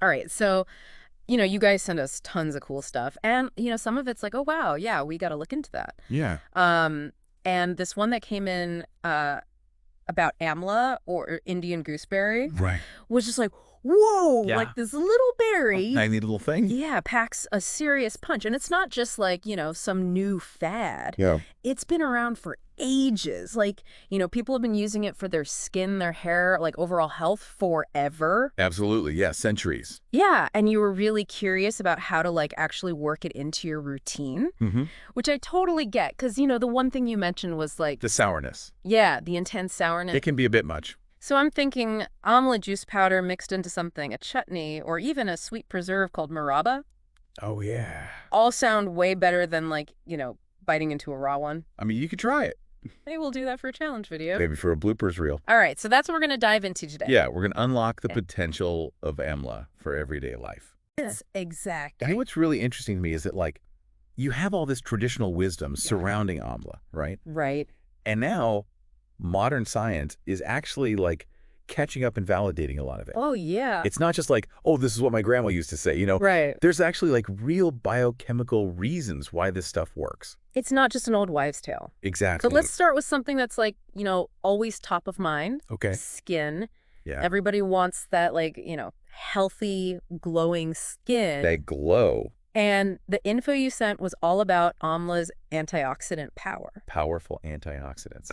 All right. So, you guys send us tons of cool stuff. And, some of it's like, oh, wow, yeah, we got to look into that. Yeah. And this one that came in about Amla or Indian gooseberry Right. was just like, whoa, Yeah. like this little berry. Tiny little thing. Yeah, packs a serious punch. And it's not just like, some new fad. Yeah. It's been around for ages. Like, people have been using it for their skin, their hair, like overall health forever. Absolutely. Yeah. Centuries. Yeah, and you were really curious about how to like actually work it into your routine, Mm-hmm. which I totally get because, the one thing you mentioned was like, The sourness. yeah, the intense sourness. It can be a bit much. So I'm thinking amla juice powder mixed into something, a chutney, or even a sweet preserve called murabba, Oh, yeah. all sound way better than like, biting into a raw one. I mean, you could try it. Maybe we'll do that for a challenge video. Maybe for a bloopers reel. All right, so that's what we're going to dive into today. Yeah, we're going to unlock the Okay. potential of Amla for everyday life. Yes, exactly. I think what's really interesting to me is that, like, you have all this traditional wisdom surrounding Amla, right? Right. And now modern science is actually, like, catching up and validating a lot of it. Oh, yeah. It's not just like, oh, this is what my grandma used to say, Right. There's actually, like, real biochemical reasons why this stuff works. It's not just an old wives' tale. Exactly. So let's start with something that's like, always top of mind. Okay. Skin. Yeah. Everybody wants that like, healthy, glowing skin. They glow. And the info you sent was all about Amla's antioxidant power. Powerful antioxidants.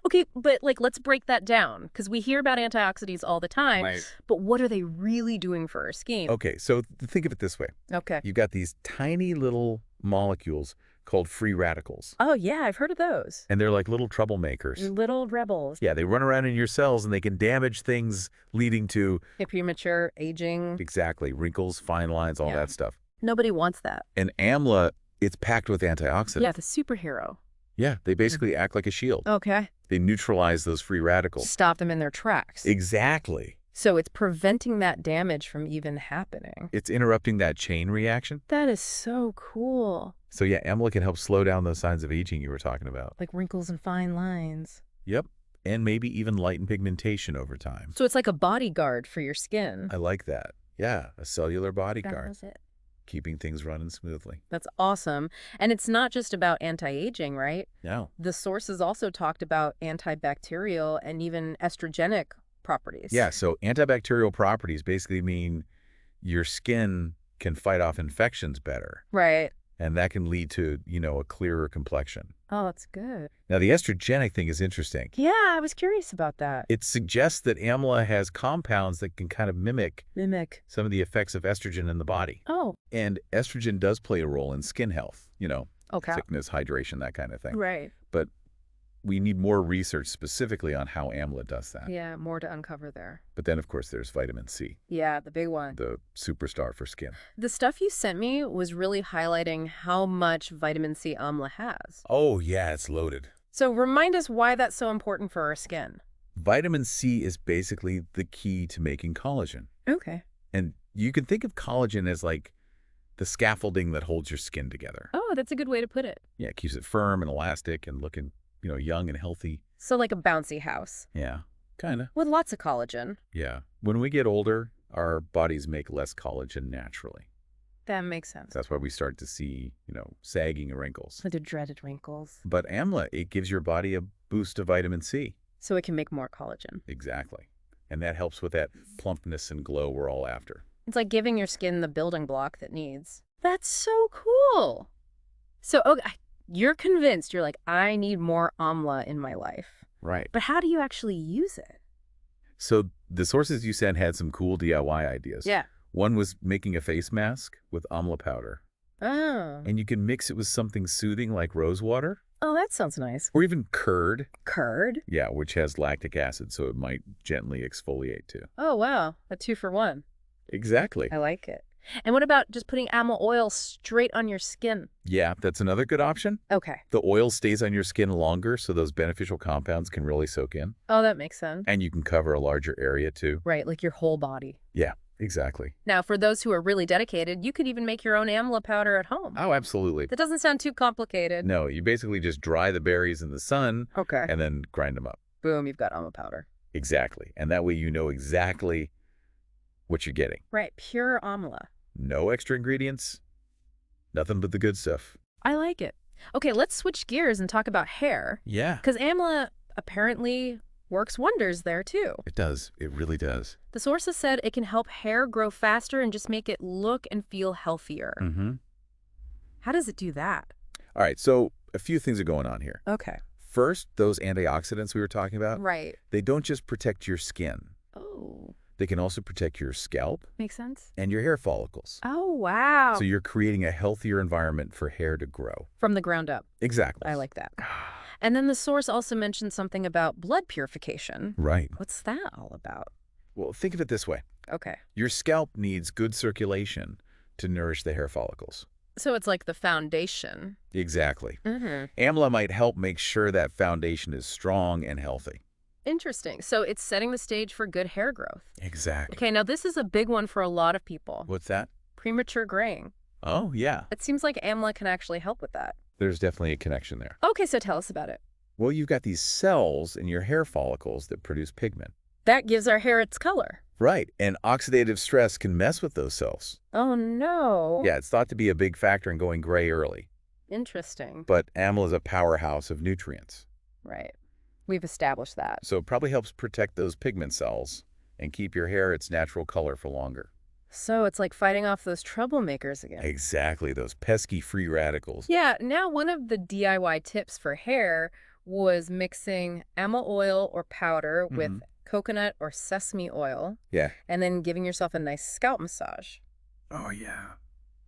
Okay, but like let's break that down because we hear about antioxidants all the time, Right. but what are they really doing for our skin? Okay, so think of it this way. Okay. You've got these tiny little molecules called free radicals, Oh, yeah, I've heard of those. and they're like little troublemakers. Little rebels. Yeah, they run around in your cells, and they can damage things leading to, Premature aging. exactly, wrinkles, fine lines, all Yeah. that stuff. Nobody wants that. And Amla, it's packed with antioxidants. Yeah, the superhero. Yeah, they basically act like a shield. Okay. They neutralize those free radicals. Stop them in their tracks. Exactly. So it's preventing that damage from even happening. It's interrupting that chain reaction. That is so cool. So yeah, Amla can help slow down those signs of aging you were talking about. Like wrinkles and fine lines. Yep. And maybe even lighten pigmentation over time. So it's like a bodyguard for your skin. I like that. Yeah, a cellular bodyguard, was it. keeping things running smoothly. That's awesome. And it's not just about anti-aging, right? No. The sources also talked about antibacterial and even estrogenic properties. Yeah, so antibacterial properties basically mean your skin can fight off infections better, Right. and that can lead to, a clearer complexion. Oh, that's good. Now, the estrogenic thing is interesting. Yeah, I was curious about that. It suggests that Amla has compounds that can kind of mimic Mimic. some of the effects of estrogen in the body. Oh, And estrogen does play a role in skin health, okay. thickness, hydration, that kind of thing. Right. But we need more research specifically on how Amla does that. Yeah, more to uncover there. But then, of course, there's vitamin C, Yeah, the big one. the superstar for skin. The stuff you sent me was really highlighting how much vitamin C Amla has. Oh, yeah, it's loaded. So remind us why that's so important for our skin. Vitamin C is basically the key to making collagen. Okay. And you can think of collagen as like the scaffolding that holds your skin together. Oh, that's a good way to put it. Yeah, it keeps it firm and elastic and looking, young and healthy. So like a bouncy house Yeah, kind of. with lots of collagen. Yeah. When we get older, our bodies make less collagen naturally. That makes sense. That's why we start to see, sagging and wrinkles. The dreaded wrinkles. But Amla, it gives your body a boost of vitamin C. So it can make more collagen. Exactly. And that helps with that plumpness and glow we're all after. It's like giving your skin the building block that needs. That's so cool. So okay, you're convinced. You're like, I need more Amla in my life. Right. But how do you actually use it? So the sources you sent had some cool DIY ideas. Yeah. One was making a face mask with Amla powder. Oh. And you can mix it with something soothing like rose water Oh, that sounds nice. or even curd. Curd? Yeah, which has lactic acid, so it might gently exfoliate too. Oh, wow. A 2-for-1. Exactly. I like it. And what about just putting Amla oil straight on your skin? Yeah, that's another good option. Okay. The oil stays on your skin longer, so those beneficial compounds can really soak in. Oh, that makes sense. And you can cover a larger area too. Right, like your whole body. Yeah, exactly. Now, for those who are really dedicated, you could even make your own Amla powder at home. Oh, absolutely. That doesn't sound too complicated. No, you basically just dry the berries in the sun Okay. and then grind them up. Boom, you've got Amla powder. Exactly. And that way you know exactly what you're getting. Right, pure amla. No extra ingredients, nothing but the good stuff. I like it. Okay, let's switch gears and talk about hair. Yeah, Because amla apparently works wonders there too. it does. It really does. The sources said it can help hair grow faster and just make it look and feel healthier. Mm-hmm. How does it do that? All right, so a few things are going on here. Okay. First, those antioxidants we were talking about, Right. they don't just protect your skin. Oh, They can also protect your scalp makes sense. and your hair follicles. Oh, wow. So you're creating a healthier environment for hair to grow. From the ground up. Exactly. I like that. And then the source also mentioned something about blood purification. Right. What's that all about? Well, think of it this way. Okay. Your scalp needs good circulation to nourish the hair follicles. So it's like the foundation. Exactly. Mm-hmm. Amla might help make sure that foundation is strong and healthy. Interesting. So it's setting the stage for good hair growth. Exactly. Okay, now this is a big one for a lot of people. What's that? Premature graying. Oh, yeah. It seems like Amla can actually help with that. There's definitely a connection there. Okay, so tell us about it. Well, you've got these cells in your hair follicles that produce pigment. That gives our hair its color. Right, and oxidative stress can mess with those cells. Oh, no. Yeah, it's thought to be a big factor in going gray early. Interesting. But amla is a powerhouse of nutrients. Right. We've established that. So it probably helps protect those pigment cells and keep your hair its natural color for longer. So it's like fighting off those troublemakers again. Exactly, those pesky free radicals. Yeah, now one of the DIY tips for hair was mixing amla oil or powder with coconut or sesame oil Yeah. and then giving yourself a nice scalp massage. Oh, yeah.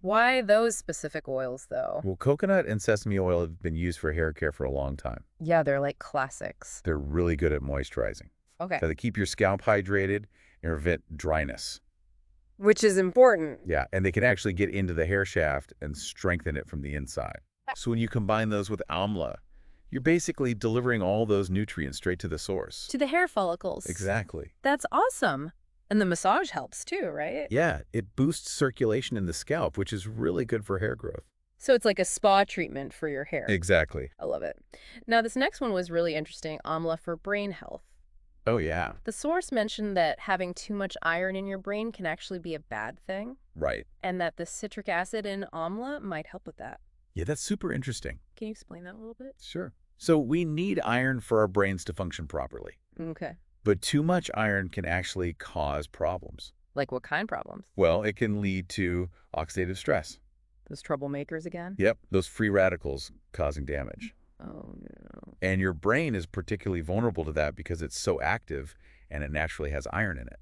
Why those specific oils, though? Well, coconut and sesame oil have been used for hair care for a long time. Yeah, they're like classics. They're really good at moisturizing. Okay. So they keep your scalp hydrated and prevent dryness. Which is important. Yeah, and they can actually get into the hair shaft and strengthen it from the inside. So when you combine those with amla, you're basically delivering all those nutrients straight to the source. To the hair follicles. Exactly. That's awesome. And the massage helps too, right? Yeah, it boosts circulation in the scalp, which is really good for hair growth. So it's like a spa treatment for your hair. Exactly. I love it. Now, this next one was really interesting, amla for brain health. Oh, yeah. The source mentioned that having too much iron in your brain can actually be a bad thing, Right. and that the citric acid in amla might help with that. Yeah, that's super interesting. Can you explain that a little bit? Sure. So we need iron for our brains to function properly. Okay. But too much iron can actually cause problems. Like what kind of problems? Well, it can lead to oxidative stress. Those troublemakers again? Yep, those free radicals causing damage. Oh, no. And your brain is particularly vulnerable to that because it's so active and it naturally has iron in it.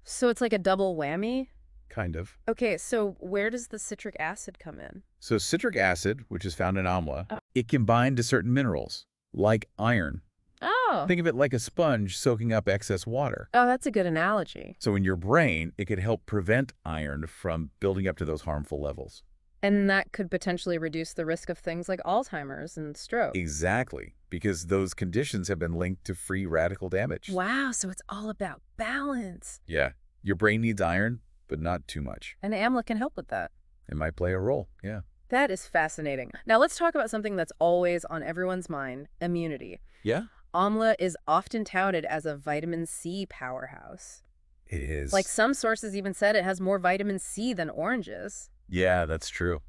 So it's like a double whammy? Kind of. Okay, so where does the citric acid come in? So citric acid, which is found in amla, Oh. it can bind to certain minerals, like iron. Oh. Think of it like a sponge soaking up excess water. Oh, that's a good analogy. So in your brain, it could help prevent iron from building up to those harmful levels. And that could potentially reduce the risk of things like Alzheimer's and stroke. Exactly, because those conditions have been linked to free radical damage. Wow, so it's all about balance. Yeah, your brain needs iron, but not too much. And amla can help with that. It might play a role, yeah. That is fascinating. Now let's talk about something that's always on everyone's mind, immunity. Yeah? Amla is often touted as a vitamin C powerhouse. It is. Like some sources even said it has more vitamin C than oranges. Yeah, that's true.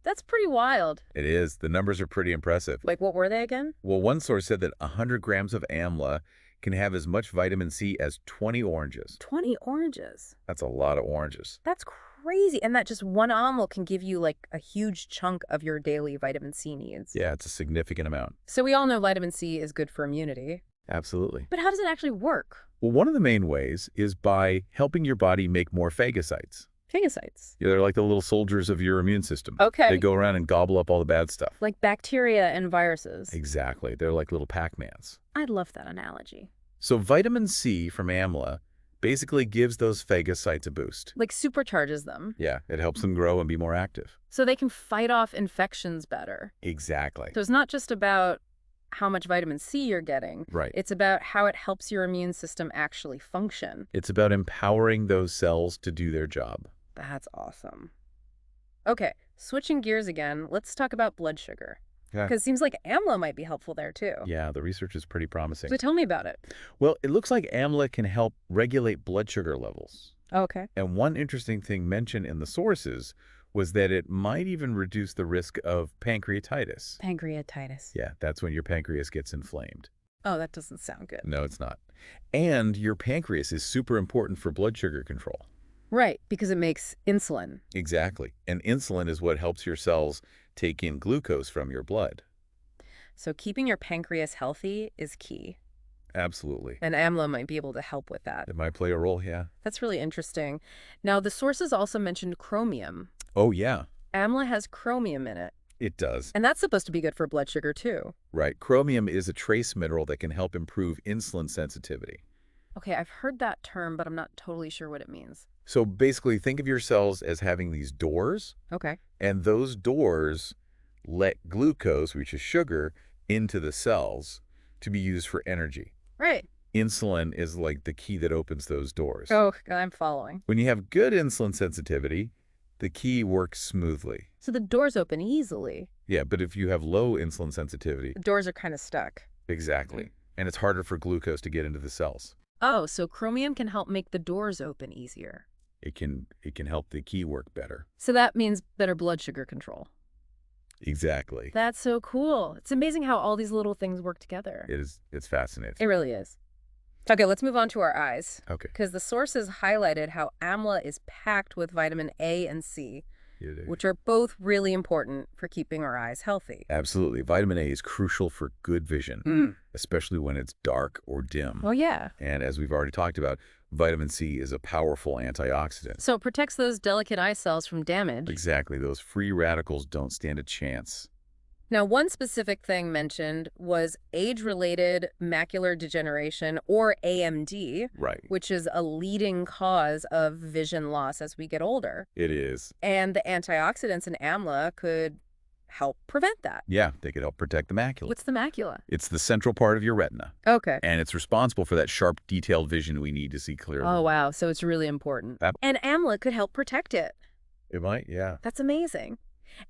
That's pretty wild. It is. The numbers are pretty impressive. Like what were they again? Well, one source said that 100 grams of amla can have as much vitamin C as 20 oranges. 20 oranges. That's a lot of oranges. That's crazy. And that just one amla can give you like a huge chunk of your daily vitamin C needs. Yeah, it's a significant amount. So we all know vitamin C is good for immunity. Absolutely. But how does it actually work? Well, one of the main ways is by helping your body make more phagocytes. Phagocytes. Yeah, they're like the little soldiers of your immune system. Okay. They go around and gobble up all the bad stuff. Like bacteria and viruses. Exactly. They're like little Pac-Mans. I love that analogy. So vitamin C from amla basically gives those phagocytes a boost. Like supercharges them. Yeah, it helps them grow and be more active. So they can fight off infections better. Exactly. So it's not just about how much vitamin C you're getting. Right. It's about how it helps your immune system actually function. It's about empowering those cells to do their job. That's awesome. Okay, switching gears again, let's talk about blood sugar. Okay. Because it seems like amla might be helpful there too. Yeah, the research is pretty promising. So tell me about it. Well, it looks like amla can help regulate blood sugar levels. Okay. And one interesting thing mentioned in the sources was that it might even reduce the risk of pancreatitis. Pancreatitis. Yeah, that's when your pancreas gets inflamed. Oh, that doesn't sound good. No, it's not. And your pancreas is super important for blood sugar control. Right, because it makes insulin. Exactly. And insulin is what helps your cells take in glucose from your blood. So keeping your pancreas healthy is key. Absolutely. And Amla might be able to help with that. It might play a role, yeah. That's really interesting. Now, the sources also mentioned chromium. Oh, yeah, Amla has chromium in it, it does. and that's supposed to be good for blood sugar, too. Right. Chromium is a trace mineral that can help improve insulin sensitivity. Okay, I've heard that term, but I'm not totally sure what it means. So basically, think of your cells as having these doors, Okay. and those doors let glucose, which is sugar, into the cells to be used for energy. Right. Insulin is like the key that opens those doors. Oh, I'm following. When you have good insulin sensitivity, the key works smoothly. So the doors open easily. Yeah, but if you have low insulin sensitivity, The doors are kind of stuck. exactly, and it's harder for glucose to get into the cells. Oh, so chromium can help make the doors open easier. It can help the key work better. So that means better blood sugar control. Exactly. That's so cool. It's amazing how all these little things work together. It's fascinating. It really is. Okay, let's move on to our eyes. Okay. Because the sources highlighted how Amla is packed with vitamin A and C, which are both really important for keeping our eyes healthy. Absolutely. Vitamin A is crucial for good vision, especially when it's dark or dim. Oh, yeah. And as we've already talked about, vitamin C is a powerful antioxidant. So it protects those delicate eye cells from damage. Exactly. Those free radicals don't stand a chance. Now, one specific thing mentioned was age-related macular degeneration, or AMD, Right. which is a leading cause of vision loss as we get older. It is. And the antioxidants in Amla could help prevent that. Yeah, they could help protect the macula. What's the macula? It's the central part of your retina, Okay. and it's responsible for that sharp, detailed vision we need to see clearly. Oh, wow. So it's really important. And Amla could help protect it. It might, yeah. That's amazing.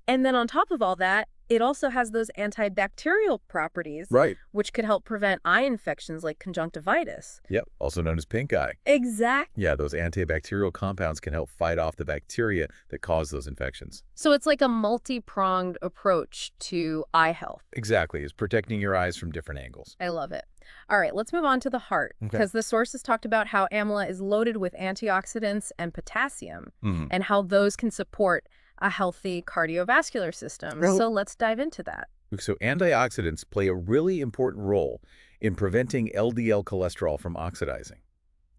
And then on top of all that, it also has those antibacterial properties, Right. which could help prevent eye infections like conjunctivitis. Yep, also known as pink eye. Exactly. Yeah, those antibacterial compounds can help fight off the bacteria that cause those infections. So it's like a multi-pronged approach to eye health. Exactly, it's protecting your eyes from different angles. I love it. All right, let's move on to the heart, because the sources talked about how Amla is loaded with antioxidants and potassium, and how those can support a healthy cardiovascular system. So let's dive into that. So antioxidants play a really important role in preventing LDL cholesterol from oxidizing.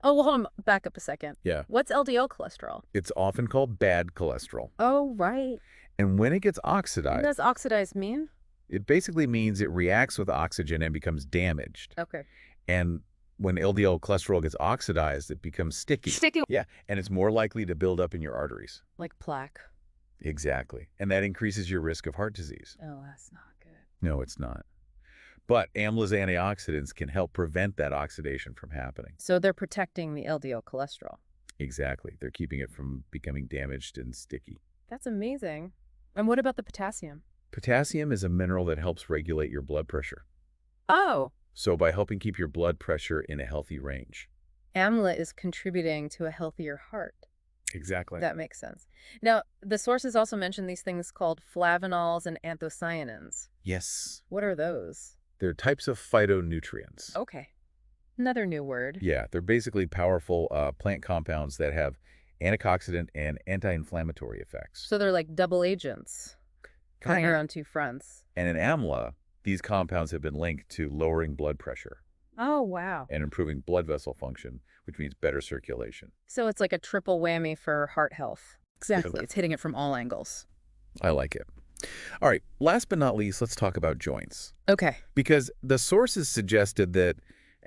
Oh, well, hold on. Back up a second. Yeah. What's LDL cholesterol? It's often called bad cholesterol. Oh, right. And when it gets What oxidized, does oxidized mean? it basically means it reacts with oxygen and becomes damaged. Okay. And when LDL cholesterol gets oxidized, it becomes sticky. Sticky. Yeah, and it's more likely to build up in your arteries. Like plaque. Exactly. And that increases your risk of heart disease. Oh, that's not good. No, it's not. But Amla's antioxidants can help prevent that oxidation from happening. So they're protecting the LDL cholesterol. Exactly. They're keeping it from becoming damaged and sticky. That's amazing. And what about the potassium? Potassium is a mineral that helps regulate your blood pressure. Oh, So by helping keep your blood pressure in a healthy range. Amla is contributing to a healthier heart. Exactly. That makes sense. Now, the sources also mention these things called flavanols and anthocyanins. Yes. What are those? They're types of phytonutrients. Okay. Another new word. Yeah, they're basically powerful plant compounds that have antioxidant and anti-inflammatory effects. So they're like double agents, firing on two fronts. And in Amla, these compounds have been linked to lowering blood pressure Oh, wow. and improving blood vessel function, which means better circulation. So it's like a triple whammy for heart health. Exactly. It's hitting it from all angles. I like it. All right, last but not least, let's talk about joints. Okay. Because the sources suggested that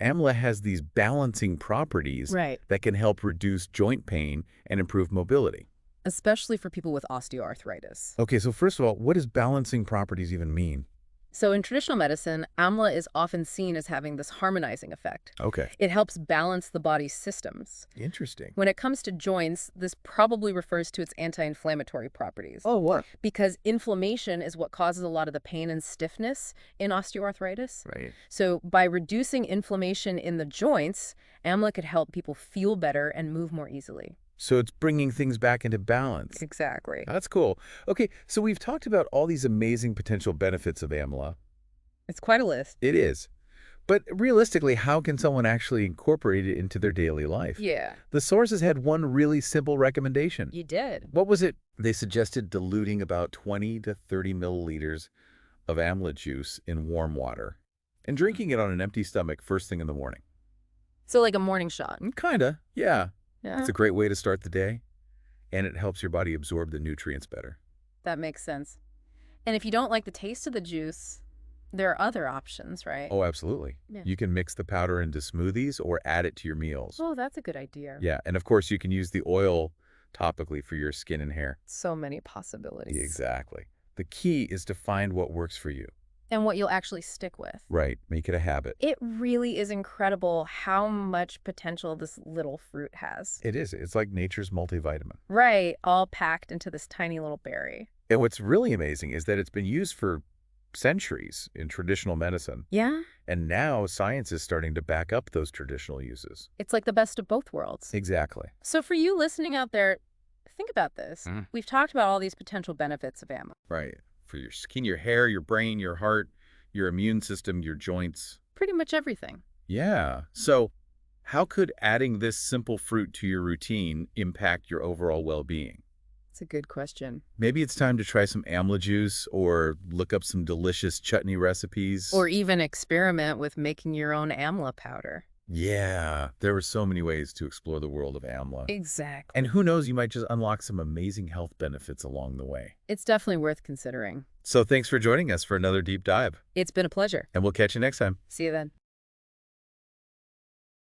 Amla has these balancing properties Right. that can help reduce joint pain and improve mobility. Especially for people with osteoarthritis. Okay, so first of all, what does balancing properties even mean? So in traditional medicine, Amla is often seen as having this harmonizing effect. Okay. It helps balance the body's systems. Interesting. When it comes to joints, this probably refers to its anti-inflammatory properties. Oh, what? Because inflammation is what causes a lot of the pain and stiffness in osteoarthritis. Right. So by reducing inflammation in the joints, Amla could help people feel better and move more easily. So it's bringing things back into balance. Exactly. That's cool. Okay, so we've talked about all these amazing potential benefits of Amla. It's quite a list. It is. But realistically, how can someone actually incorporate it into their daily life? Yeah. The sources had one really simple recommendation. You did. What was it? They suggested diluting about 20 to 30 milliliters of Amla juice in warm water and drinking it on an empty stomach first thing in the morning. So like a morning shot. Kinda, yeah. Yeah. It's a great way to start the day, and it helps your body absorb the nutrients better. That makes sense. And if you don't like the taste of the juice, there are other options, right? Oh, absolutely. Yeah. You can mix the powder into smoothies or add it to your meals. Oh, that's a good idea. Yeah, and of course you can use the oil topically for your skin and hair. So many possibilities. Exactly. The key is to find what works for you. And what you'll actually stick with. Right. Make it a habit. It really is incredible how much potential this little fruit has. It is. It's like nature's multivitamin. Right, all packed into this tiny little berry. And what's really amazing is that it's been used for centuries in traditional medicine. Yeah? And now science is starting to back up those traditional uses. It's like the best of both worlds. Exactly. So for you listening out there, think about this. We've talked about all these potential benefits of Amla. Right. For your skin, your hair, your brain, your heart, your immune system, your joints. Pretty much everything. Yeah. So how could adding this simple fruit to your routine impact your overall well-being? It's a good question. Maybe it's time to try some Amla juice or look up some delicious chutney recipes. Or even experiment with making your own Amla powder. Yeah, there were so many ways to explore the world of Amla. Exactly. And who knows, you might just unlock some amazing health benefits along the way. It's definitely worth considering. So thanks for joining us for another deep dive. It's been a pleasure. And we'll catch you next time. See you then.